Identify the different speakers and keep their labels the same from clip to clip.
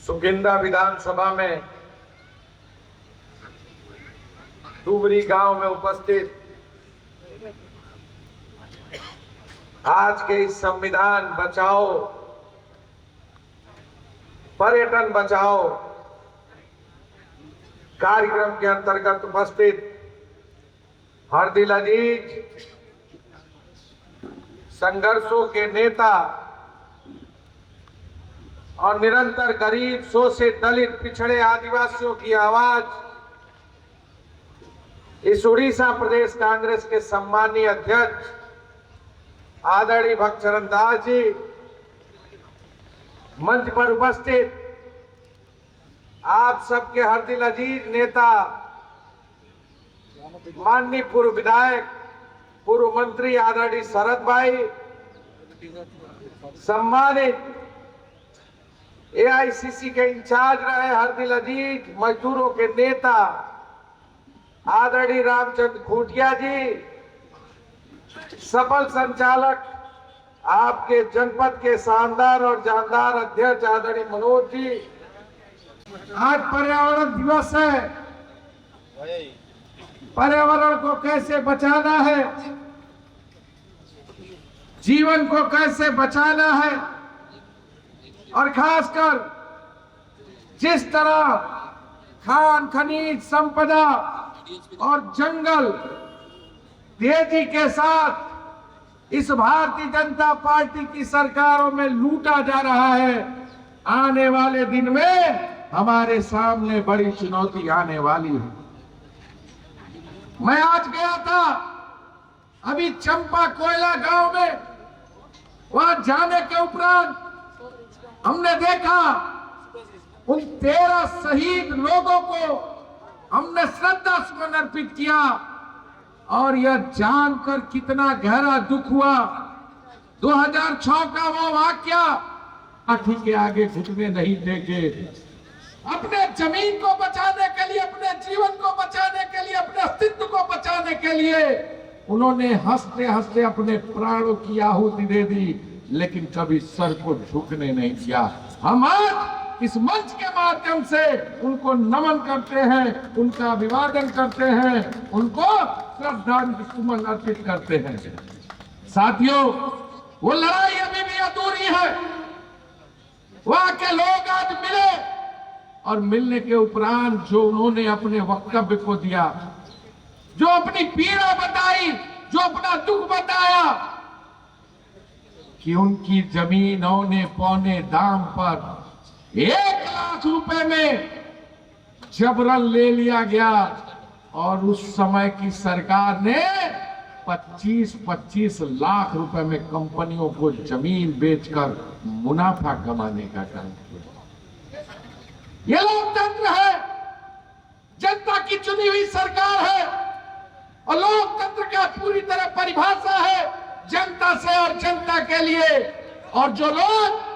Speaker 1: सुकिंदा विधानसभा में डुबरी गांव में उपस्थित आज के इस संविधान बचाओ पर्यटन बचाओ कार्यक्रम के अंतर्गत उपस्थित हरदिल अजीज, संघर्षों के नेता और निरंतर गरीब, शोषित, दलित, पिछड़े आदिवासियों की आवाज इस उड़ीसा प्रदेश कांग्रेस के सम्मानीय अध्यक्ष आदरणीय भक्तचरण दास जी, मंच पर उपस्थित आप सबके हरदिल अजीज नेता, माननीय पूर्व विधायक, पूर्व मंत्री आदरणीय शरद भाई, सम्मानित एआईसीसी के इंचार्ज रहे हरदिल अजीज, मजदूरों के नेता आदरणीय रामचंद्र खूंटिया जी, सफल संचालक आपके जनपद के शानदार और जानदार अध्यक्ष आदरणीय मनोज जी। आज पर्यावरण दिवस है। पर्यावरण को कैसे बचाना है, जीवन को कैसे बचाना है, और खासकर जिस तरह खान खनिज संपदा और जंगल तेजी के साथ इस भारतीय जनता पार्टी की सरकारों में लूटा जा रहा है, आने वाले दिन में हमारे सामने बड़ी चुनौती आने वाली है। मैं आज गया था अभी चंपा कोयला गांव में, वहां जाने के उपरांत हमने देखा उन 13 शहीद लोगों को हमने श्रद्धा सुमन अर्पित किया, और यह जानकर कितना गहरा दुख हुआ। 2006 का वो वाकया, लाठी के आगे घुटने नहीं देंगे। अपने जमीन को बचाने के लिए, अपने जीवन को बचाने के लिए, अपने अस्तित्व को बचाने के लिए उन्होंने हंसते हंसते अपने प्राणों की आहुति दे दी, लेकिन कभी सर को झुकने नहीं दिया। हम आज इस मंच के माध्यम से उनको नमन करते हैं, उनका अभिवादन करते हैं, उनको श्रद्धांजलि सुमन अर्पित करते हैं। साथियों, वो लड़ाई अभी भी अधूरी है। वहां के लोग आज मिले, और मिलने के उपरांत जो उन्होंने अपने वक्तव्य को दिया, जो अपनी पीड़ा बताई, जो अपना दुख बताया कि उनकी जमीन औने पौने दाम पर 1 लाख रुपए में जबरन ले लिया गया, और उस समय की सरकार ने 25-25 लाख रुपए में कंपनियों को जमीन बेचकर मुनाफा कमाने का काम किया। ये लोकतंत्र है, जनता की चुनी हुई सरकार है, और लोकतंत्र का पूरी तरह परिभाषा है जनता से और जनता के लिए। और जो लोग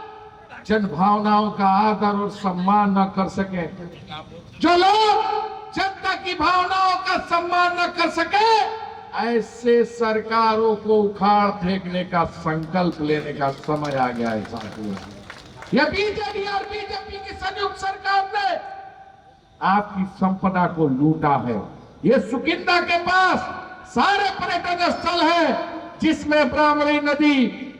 Speaker 1: जन भावनाओं का आदर और सम्मान न कर सके, जो लोग जनता की भावनाओं का सम्मान न कर सके, ऐसे सरकारों को उखाड़ फेंकने का संकल्प लेने का समय आ गया है साथियों। यह बीजेडी और बीजेपी की संयुक्त सरकार ने आपकी संपदा को लूटा है। ये सुकिंदा के पास सारे पर्यटन स्थल है, जिसमें ब्राह्मणी नदी,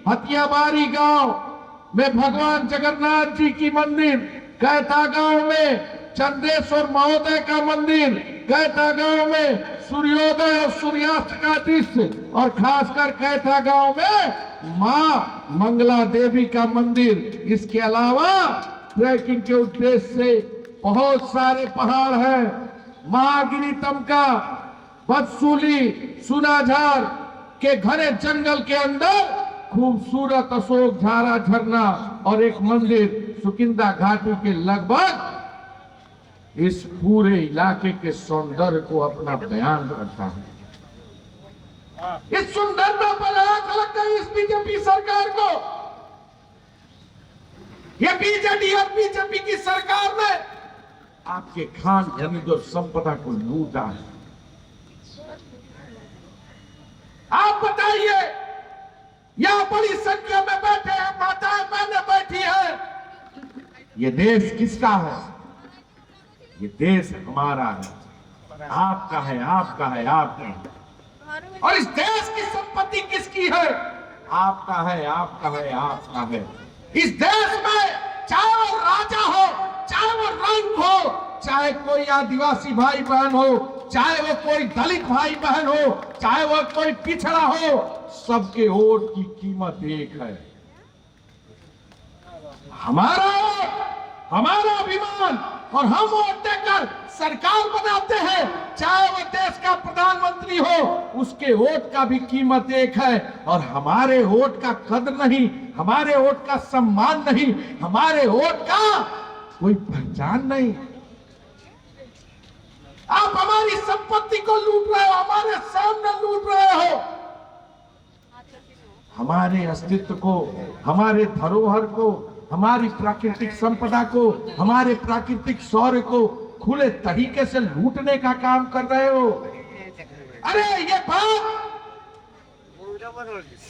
Speaker 1: हथियाबारी गांव में भगवान जगन्नाथ जी की मंदिर, कैथा गांव में चंदेश्वर महोदय का मंदिर, कैथा गांव में सूर्योदय और सूर्यास्त का दृश्य, और खासकर कैथा गांव में मां मंगला देवी का मंदिर। इसके अलावा ट्रैकिंग के उद्देश्य से बहुत सारे पहाड़ हैं, महागिरी तमका, बदसूली, सुनाझार के घने जंगल के अंदर खूबसूरत अशोक झारा झरना और एक मंदिर सुकिंदा घाटी के लगभग इस पूरे इलाके के सौंदर्य को अपना बयान रखता है। इस सुंदरता पर आग लग गई इस बीजेपी सरकार को। ये बीजेडी और बीजेपी की सरकार ने आपके खान खनिज और संपदा को लूटा है। आप बताइए, यहां बड़ी संख्या में बैठे हैं, माताएं बहनें बैठी हैं, ये देश किसका है? ये देश हमारा है, आपका है, आपका है, आपका है। और इस देश की संपत्ति किसकी है? आपका है, आपका है, आपका है। इस देश में चाहे वो राजा हो, चाहे वो रंग हो, चाहे कोई आदिवासी भाई बहन हो, चाहे वो कोई दलित भाई बहन हो, चाहे वो कोई पिछड़ा हो, सबके वोट की कीमत एक है। हमारा अभिमान, और हम वोट देकर सरकार बनाते हैं, चाहे वो देश का प्रधानमंत्री हो, उसके वोट का भी कीमत एक है। और हमारे वोट का कदर नहीं, हमारे वोट का सम्मान नहीं, हमारे वोट का कोई पहचान नहीं। आप हमारी संपत्ति को लूट रहे हो, हमारे सामने लूट रहे हो। हमारे अस्तित्व को, हमारे धरोहर को, हमारी प्राकृतिक संपदा को, हमारे प्राकृतिक शौर्य को खुले तरीके से लूटने का काम कर रहे हो। अरे ये बात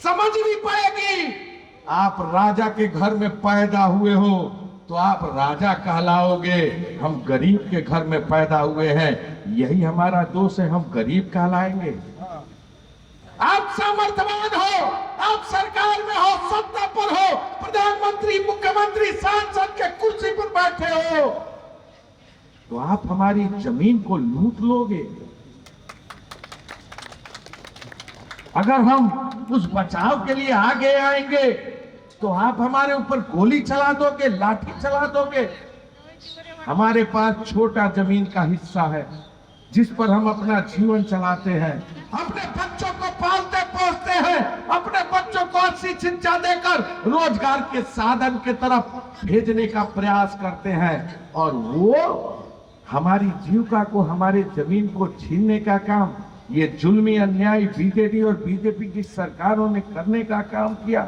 Speaker 1: समझ नहीं पाएगी। आप राजा के घर में पैदा हुए हो तो आप राजा कहलाओगे, हम गरीब के घर में पैदा हुए हैं, यही हमारा दोष है, हम गरीब कहलाएंगे। आप सामर्थ्यवान हो, आप सरकार में हो, सत्ता पर हो, प्रधानमंत्री, मुख्यमंत्री, सांसद के कुर्सी पर बैठे हो, तो आप हमारी जमीन को लूट लोगे। अगर हम उस बचाव के लिए आगे आएंगे तो आप हमारे ऊपर गोली चला दोगे, लाठी चला दोगे। हमारे पास छोटा जमीन का हिस्सा है जिस पर हम अपना जीवन चलाते हैं, अपने बच्चों को पालते पोसते हैं, अपने बच्चों को अच्छी शिक्षा देकर रोजगार के साधन के तरफ भेजने का प्रयास करते हैं। और वो हमारी जीविका को, हमारे जमीन को छीनने का काम ये जुल्मी अन्यायी बीजेडी और बीजेपी की सरकारों ने करने का काम किया।